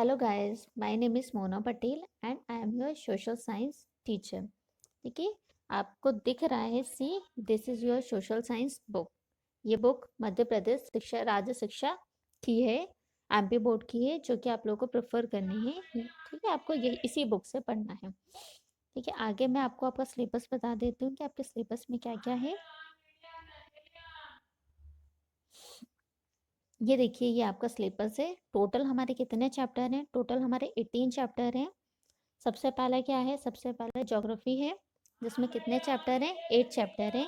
Hello guys, my name is Mona Patel and I am your social science teacher. ठीक है, आपको दिख रहा है see this is your social science book. ये बुक मध्य प्रदेश शिक्षा राज्य शिक्षा की है, एमपी बोर्ड की है, जो कि आप लोगों को प्रेफर करनी है। ठीक है, आपको ये इसी बुक से पढ़ना है। ठीक है, आगे मैं आपको आपका सिलेबस बता देती हूँ कि आपके सिलेबस में क्या क्या है। ये देखिए, ये आपका सिलेबस है। टोटल हमारे कितने चैप्टर हैं? टोटल हमारे 18 चैप्टर हैं। सबसे पहला क्या है? सबसे पहला ज्योग्राफी है, जिसमें कितने चैप्टर हैं? 8 चैप्टर हैं।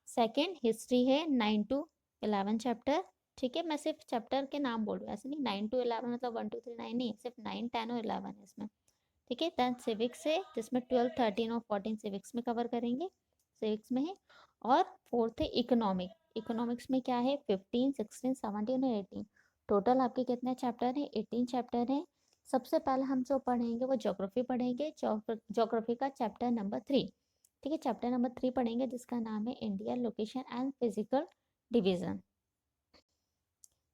सेकंड हिस्ट्री है, 9 to 11 चैप्टर। ठीक है, मैं सिर्फ चैप्टर के नाम बोल रही हूँ, ऐसे नहीं 9 to 11 मतलब 1 2 3 9 नहीं, सिर्फ 9 10 और 11 है इसमें। ठीक है, देन सिविक्स है, जिसमें 12 13 और 14 सिविक्स में कवर करेंगे, सिविक्स में है। और फोर्थ है इकोनॉमिक। इकोनॉमिक्स में क्या है? 15 16 17 और 18। टोटल आपके कितने चैप्टर हैं? 18 चैप्टर हैं। सबसे पहले हम जो पढ़ेंगे वो ज्योग्राफी पढ़ेंगे। ज्योग्राफी का चैप्टर नंबर 3। ठीक है, चैप्टर नंबर 3 पढ़ेंगे, जिसका नाम है India location and physical division.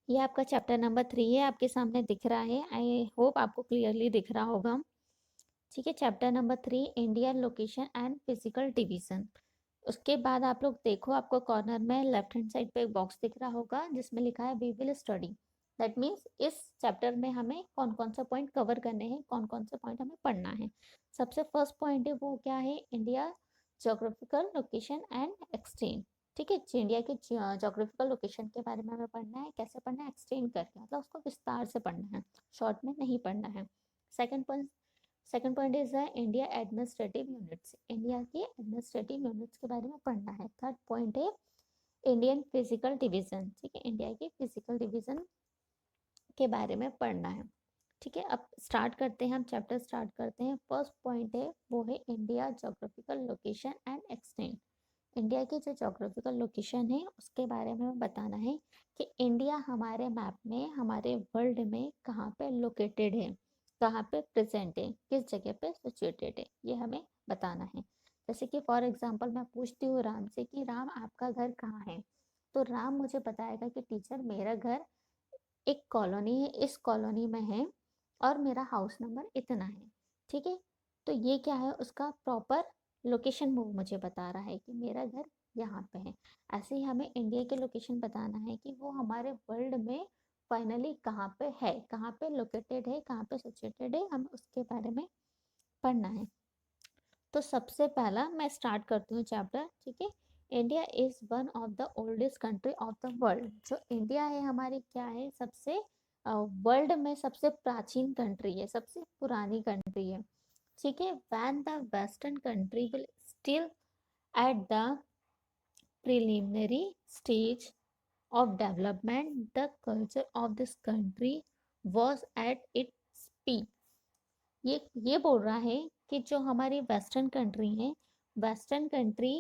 ये आपका चैप्टर नंबर 3 है, आपके सामने दिख रहा है। आई होप आपको क्लियरली दिख रहा होगा। ठीक है, chapter number 3 India location and physical division. उसके बाद आप लोग देखो, आपको कॉर्नर में लेफ्ट हैंड साइड पे एक बॉक्स दिख रहा होगा, जिसमें लिखा है we will study. That means इस चैप्टर में हमें कौन कौन से पॉइंट कवर करने हैं, कौन कौन से पॉइंट हमें पढ़ना है। सबसे फर्स्ट पॉइंट है वो क्या है? India geographical location and extend. ठीक है, इंडिया के जोग्राफिकल लोकेशन के बारे में हमें पढ़ना है। कैसे पढ़ना है? एक्सटेंड करके, मतलब उसको विस्तार से पढ़ना है, शॉर्ट में नहीं पढ़ना है। Second point is India administrative units. India की एडमिनिस्ट्रेटिव यूनिट्स के बारे में पढ़ना है। थर्ड पॉइंट है इंडियन फिजिकल डिवीजन। ठीक है, इंडिया की फिजिकल डिवीजन के बारे में पढ़ना है। ठीक है, अब स्टार्ट करते हैं, हम चैप्टर स्टार्ट करते हैं। फर्स्ट पॉइंट है वो है India geographical location and extend. India की जो जोग्राफिकल लोकेशन है उसके बारे में बताना है कि इंडिया हमारे मैप में, हमारे वर्ल्ड में कहाँ पे लोकेटेड है, कहाँ पे प्रेजेंट है, किस जगह पे सिचुएटेड है, ये हमें बताना है। जैसे कि फॉर एग्जांपल मैं पूछती हूँ राम से कि राम आपका घर कहाँ है, तो राम मुझे बताएगा कि टीचर मेरा घर एक कॉलोनी है, इस कॉलोनी में है और मेरा हाउस नंबर इतना है। ठीक है, तो ये क्या है? उसका प्रॉपर लोकेशन वो मुझे बता रहा है कि मेरा घर यहाँ पे है। ऐसे ही हमें इंडिया के लोकेशन बताना है कि वो हमारे वर्ल्ड में फाइनली कहाँ पे है, कहाँ पे लोकेटेड है, कहाँ पे सिचुएटेड है, हमें उसके बारे में पढ़ना है। तो सबसे पहला मैं स्टार्ट करती हूँ चैप्टर। ठीक है, India is one of the oldest country of the world. जो इंडिया है हमारी क्या है? सबसे वर्ल्ड में सबसे प्राचीन कंट्री है, सबसे पुरानी कंट्री है। ठीक है, when the western country will still at the preliminary stage of development, the culture of this country was at its peak। ये बोल रहा है कि जो हमारी वेस्टर्न कंट्री है, वेस्टर्न कंट्री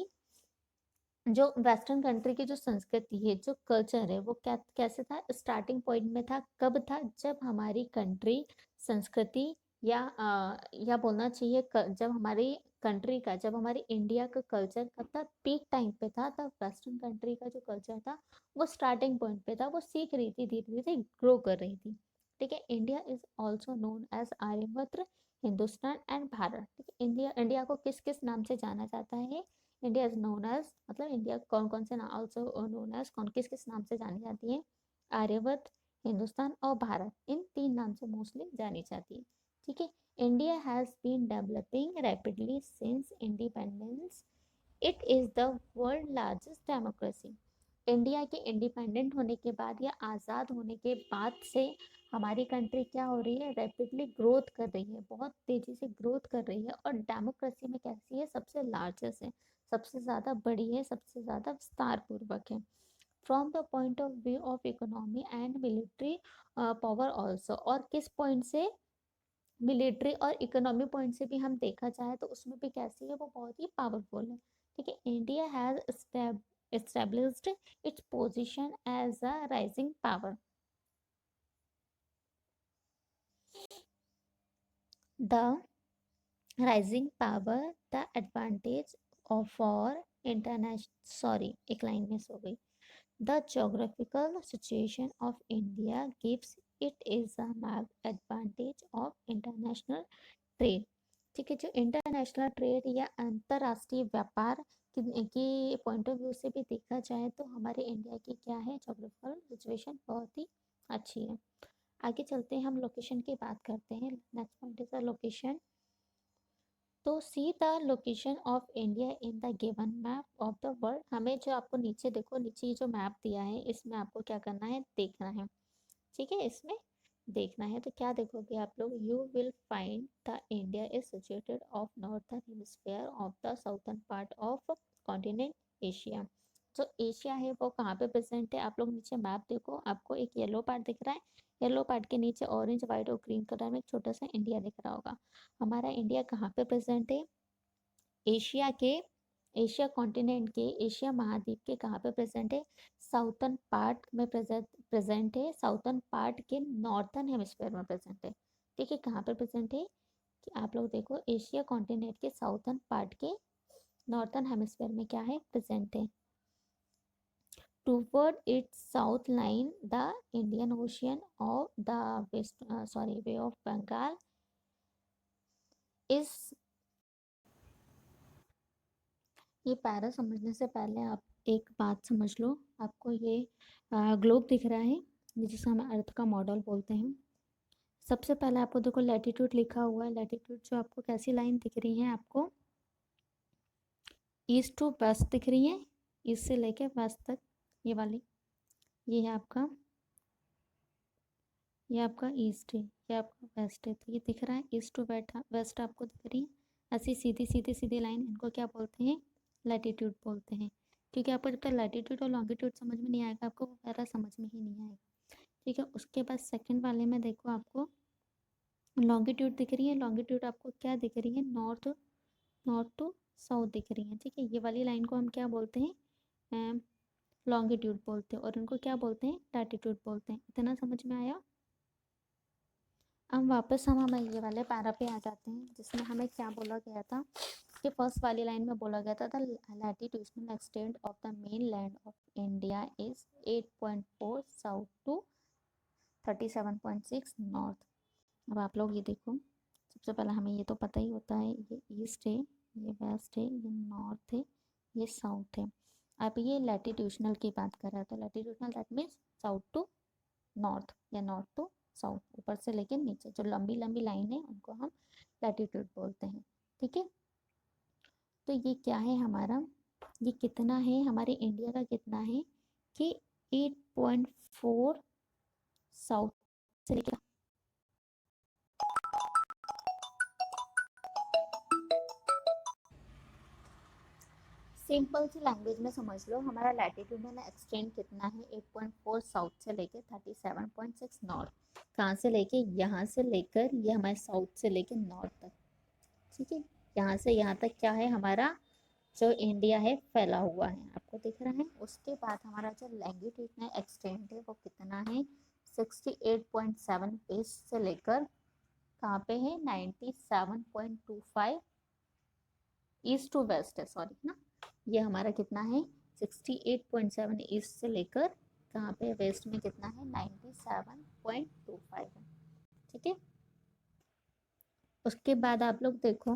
जो वेस्टर्न कंट्री की जो संस्कृति है, जो कल्चर है, वो कैसे था? स्टार्टिंग पॉइंट में था। कब था? जब हमारी कंट्री संस्कृति या बोलना चाहिए जब हमारी कंट्री का, जब हमारी इंडिया का कल्चर कब था? पीक टाइम पे था। तब वेस्टर्न कंट्री का जो कल्चर था वो स्टार्टिंग पॉइंट पे था, वो सीख रही थी, धीरे धीरे ग्रो कर रही थी। ठीक है, India is also known as Aryabhatta, Hindustan and Bharat. ठीक है, इंडिया इंडिया को किस किस नाम से जाना जाता है? इंडिया इज नोन एज, मतलब इंडिया कौन कौन से नाम, ऑल्सो नोन एज, कौन किस किस नाम से जानी जाती है? आर्यवर्त, हिंदुस्तान और भारत, इन 3 नाम से मोस्टली जानी जाती है। ठीक है, India has been developing rapidly since independence. It is the world largest democracy. India के इंडिपेंडेंट होने के बाद या आज़ाद होने के बाद से हमारी कंट्री क्या हो रही है? रैपिडली ग्रोथ कर रही है, बहुत तेज़ी से ग्रोथ कर रही है। और डेमोक्रेसी में कैसी है? सबसे लार्जेस्ट है, सबसे ज़्यादा बड़ी है, सबसे ज़्यादा विस्तार पूर्वक है। From the point of view of economy and military power also. और किस पॉइंट से? मिलिट्री और इकोनॉमी पॉइंट से भी हम देखा जाए तो उसमें भी कैसी है? वो बहुत ही पावरफुल है। ठीक है, India has established its position as a rising power। The rising power, the advantage of for international, sorry एक लाइन मिस हो गई। The geographical situation of India gives it is a marked advantage of international trade. ठीक है, जो international trade या अंतर्राष्ट्रीय व्यापार की पॉइंट ऑफ व्यू से भी देखा जाए तो हमारे इंडिया की क्या है, जोग्राफिकल सिचुएशन बहुत ही अच्छी है। आगे चलते हैं, हम लोकेशन की बात करते हैं। Next point is the location. तो see the location of India in the given map of the world. हमें जो आपको नीचे देखो, नीचे जो मैप दिया है इसमें आपको क्या करना है, देखना है। ठीक है, इसमें देखना है तो क्या देखोगे आप लोग, you will find the India is situated of northern hemisphere of the southern part of continent Asia. जो एशिया है वो कहाँ पे प्रेजेंट है, आप लोग नीचे मैप देखो, आपको एक येलो पार्ट दिख रहा है, येलो पार्ट के नीचे ऑरेंज वाइट और ग्रीन कलर में एक छोटा सा इंडिया दिख रहा होगा। हमारा इंडिया कहाँ पे प्रेजेंट है, एशिया के, एशिया कॉन्टिनेंट के, एशिया महाद्वीप के कहाँ पे प्रेजेंट है, साउथर्न पार्ट में प्रेजेंट है, साउथर्न पार्ट के नॉर्थर्न हेमिस्फीयर में प्रेजेंट है। ठीक है, कहाँ पे प्रेजेंट है कि आप लोग देखो, एशिया कॉन्टिनेंट के साउथर्न पार्ट के नॉर्थर्न हेमिस्फीयर में क्या है, प्रेजेंट है। Toward its south line, the Indian Ocean of the Bay of Bengal is। ये पैरा समझने से पहले आप एक बात समझ लो, आपको ये ग्लोब दिख रहा है, ये जिसे हम अर्थ का मॉडल बोलते हैं। सबसे पहले आपको देखो लैटिट्यूड लिखा हुआ है, लैटिट्यूड जो आपको कैसी लाइन दिख रही है, आपको ईस्ट टू वेस्ट दिख रही है, ईस्ट से लेके वेस्ट तक, ये वाली, ये है आपका, ये आपका ईस्ट है, ये आपका वेस्ट है, तो ये दिख रहा है ईस्ट टू वेस्ट आपको दिख रही है। ऐसी सीधी सीधी सीधी लाइन, इनको क्या बोलते हैं, लैटिट्यूड बोलते हैं। क्योंकि आपको जब तक लैटिट्यूड और लॉन्गिट्यूड समझ में नहीं आएगा, आपको वो पैरा समझ में ही नहीं आएगा। ठीक है, उसके बाद सेकंड वाले में देखो, आपको लॉन्गिट्यूड दिख रही है, लॉन्गिट्यूड आपको क्या दिख रही है, नॉर्थ, नॉर्थ टू साउथ दिख रही है। ठीक है, ये वाली लाइन को हम क्या बोलते हैं, लॉन्गिट्यूड बोलते हैं, और इनको क्या बोलते हैं, लैटिट्यूड बोलते हैं। इतना समझ में आया। अब वापस हम हमें ये वाले पैरा पे आ जाते हैं, जिसमें हमें क्या बोला गया था कि फर्स्ट वाली लाइन में बोला गया था, the latitudinal extent of the main land of India is 8.4 south to 37.6 north. अब आप लोग ये देखो, सबसे पहले हमें ये तो पता ही होता है, ये ईस्ट है, ये वेस्ट है, ये नॉर्थ है, ये साउथ है। अब ये लैटिट्यूडनल की बात कर रहा है, तो latitudinal that means south to north या नॉर्थ टू साउथ, ऊपर से लेके नीचे जो लंबी लंबी लाइन है उनको हम लैटिट्यूड बोलते हैं। ठीक है, तो ये क्या है हमारा, ये कितना है, हमारे इंडिया का कितना है कि 8.4 साउथ से लेकर, सिंपल सी लैंग्वेज में समझ लो, हमारा लैटिट्यूडनल एक्सटेंड कितना है, 8.4 साउथ से लेकर 37.6 नॉर्थ। कहाँ से लेके, यहाँ से लेकर ये हमारे साउथ से लेकर नॉर्थ तक। ठीक है, यहाँ से यहाँ तक क्या है, हमारा जो इंडिया है फैला हुआ है, आपको दिख रहा है। उसके बाद हमारा जो लैंगिट्यूडनल एक्सटेंट है वो कितना है, 68.7 ईस्ट से लेकर कहाँ पे है, 97.25 ईस्ट टू वेस्ट है, सॉरी ना, ये हमारा कितना है, 68.7 ईस्ट से लेकर कहाँ पे, वेस्ट में कितना है, 97.25 है। ठीक है, उसके बाद आप लोग देखो,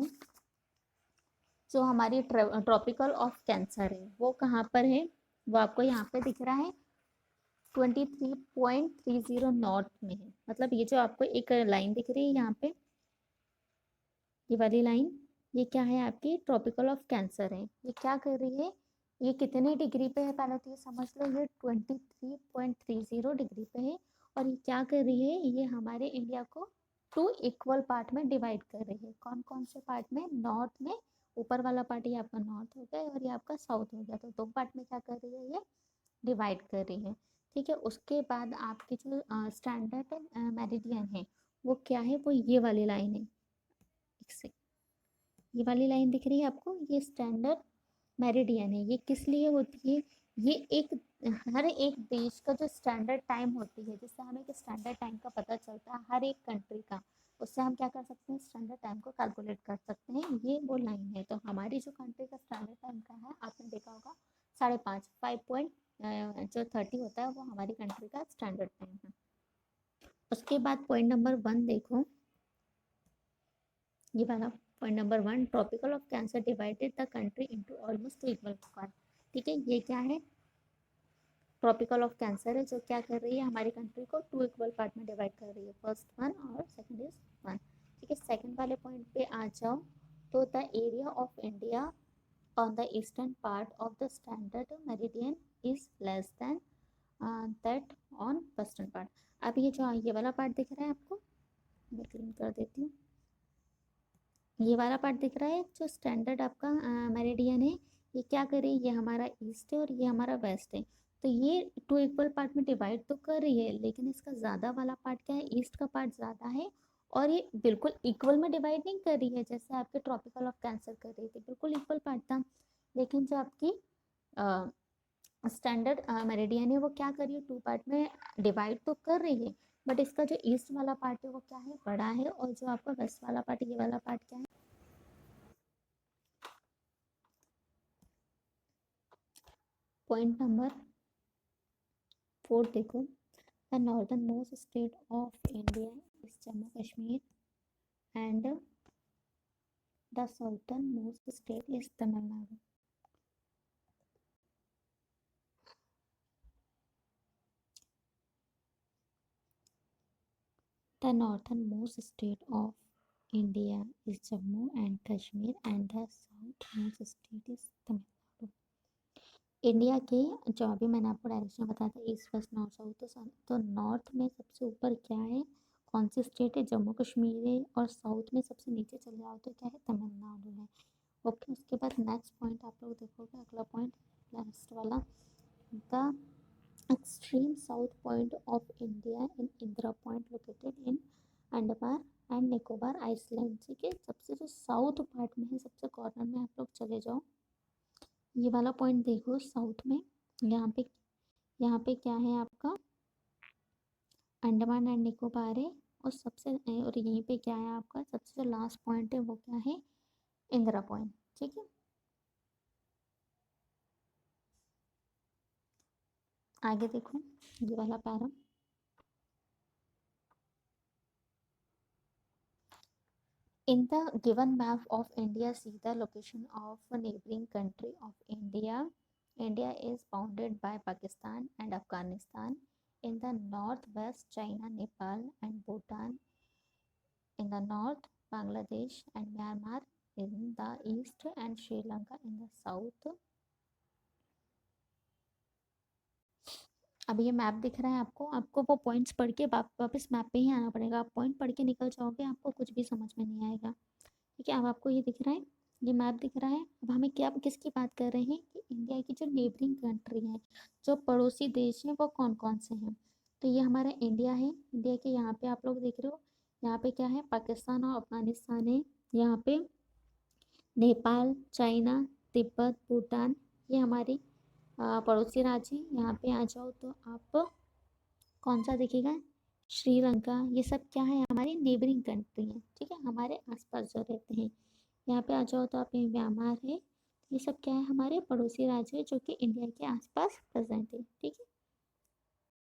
जो हमारी ट्रॉपिकल ऑफ कैंसर है वो कहाँ पर है, वो आपको यहाँ पे दिख रहा है, 23.30 नॉर्थ में है। मतलब ये जो आपको एक लाइन दिख रही है यहाँ पे, ये वाली लाइन, ये क्या है, आपकी ट्रॉपिकल ऑफ कैंसर है। ये क्या कर रही है, ये कितने डिग्री पे है, पहले तो ये समझ लो, ये 23.30 डिग्री पे है। और ये क्या कर रही है, ये हमारे इंडिया को 2 इक्वल पार्ट में डिवाइड कर रही है। कौन कौन से पार्ट में, नॉर्थ में, ऊपर वाला पार्ट ये आपका नॉर्थ हो गया और ये आपका साउथ हो गया, तो 2 पार्ट में क्या कर रही है, ये डिवाइड कर रही है। ठीक है, उसके बाद आपकी जो स्टैंडर्ड मेरिडियन है वो क्या है, वो ये वाली लाइन है, एक सेकंड, ये वाली लाइन दिख रही है आपको, ये स्टैंडर्ड मेरिडियन है। ये किस लिए होती है, ये एक, हर एक देश का जो स्टैंडर्ड टाइम होती है, जिससे हमें एक स्टैंडर्ड टाइम का पता चलता है हर एक कंट्री का, उससे हम क्या कर सकते हैं, स्टैंडर्ड टाइम को कैलकुलेट कर सकते हैं। ये वो लाइन है, तो हमारी जो कंट्री का स्टैंडर्ड टाइम का है, आपने देखा होगा 5.5, 5 पॉइंट जो 30 होता है वो हमारी कंट्री का स्टैंडर्ड टाइम है। उसके बाद पॉइंट नंबर 1 देखो, ये वाला point number 1, tropical of cancer divided the country into almost equal part. ठीक है, ये क्या है, ट्रॉपिकल ऑफ कैंसर है जो क्या कर रही है, हमारी कंट्री को 2 इक्वल पार्ट में डिवाइड कर रही है, फर्स्ट 1 और सेकंड इज 1। ठीक है, सेकंड वाले पॉइंट पे आ जाओ, तो the area of India on the eastern part of the standard meridian is less than that on western part। अब ये जो ये वाला पार्ट दिख रहा है आपको, मैं क्लीन कर देती हूँ, ये वाला पार्ट दिख रहा है जो स्टैंडर्ड आपका मेरिडियन है, ये क्या करे, ये हमारा ईस्ट है और ये हमारा वेस्ट है, तो ये 2 इक्वल पार्ट में डिवाइड तो कर रही है, लेकिन इसका ज़्यादा वाला पार्ट क्या है, ईस्ट का पार्ट ज़्यादा है, और ये बिल्कुल इक्वल में डिवाइड नहीं कर रही है जैसे आपके ट्रॉपिकल ऑफ कैंसर कर रही थी, बिल्कुल इक्वल पार्ट था, लेकिन जो आपकी स्टैंडर्ड मेरिडियन है वो क्या कर रही है, 2 पार्ट में डिवाइड तो कर रही है, बट इसका जो ईस्ट वाला पार्ट है वो क्या है, बड़ा है, और जो आपका वेस्ट वाला पार्ट है, ये वाला पार्ट क्या है। पॉइंट नंबर 4 देखो, the northern most state of India is Jammu Kashmir and the southern most state is Tamil Nadu. The northern most state of India is Jammu and Kashmir and the south most state is Tamil Nadu. India के, जो अभी मैंने आपको direction बताया था, east west north south, तो north में सबसे ऊपर क्या है, कौन सी स्टेट है, जम्मू कश्मीर है, और साउथ में सबसे नीचे चले जाओ तो क्या है, तमिलनाडु है। ओके, उसके बाद नेक्स्ट पॉइंट आप लोग देखोगे, अगला पॉइंट लास्ट वाला, the extreme south point of India in Indira point located in Andaman and Nicobar island. ठीक है, सबसे जो साउथ पार्ट में है, सबसे कॉर्नर में आप लोग चले जाओ, ये वाला पॉइंट देखो साउथ में, यहाँ पे क्या है आपका, अंडमान एंड निकोबार है, और और यहीं पे क्या है आपका, सबसे जो लास्ट पॉइंट है वो क्या है, इंदिरा पॉइंट। ठीक है, आगे देखो, ये वाला para, in the given map of India, see the location of a neighboring country of India. India is bounded by Pakistan and Afghanistan in the northwest, China, Nepal and Bhutan in the north, Bangladesh and Myanmar in the east and Sri Lanka in the south। अब ये map दिख रहा है आपको, आपको वो points पढ़ के वापस मैप पे ही आना पड़ेगा, आप पॉइंट पढ़ के निकल जाओगे आपको कुछ भी समझ में नहीं आएगा। ठीक है, अब आपको ये दिख रहा है, ये मैप दिख रहा है, अब हमें क्या, किसकी बात कर रहे हैं कि इंडिया की जो नेबरिंग कंट्री है, जो पड़ोसी देश हैं वो कौन कौन से हैं, तो ये हमारा इंडिया है, इंडिया के यहाँ पे आप लोग देख रहे हो, यहाँ पे क्या है, पाकिस्तान और अफगानिस्तान है, यहाँ पे नेपाल, चाइना, तिब्बत, भूटान, ये हमारी पड़ोसी राज्य हैं। यहाँ पे आ जाओ तो आप कौन सा दिखेगा, श्रीलंका, ये सब क्या है, हमारी नेबरिंग कंट्री है। ठीक है, हमारे आसपास जो रहते हैं, यहाँ पे आ जाओ तो आप, म्यांमार है, ये सब क्या है, हमारे पड़ोसी राज्य है जो कि इंडिया के आसपास प्रेजेंट है। ठीक है,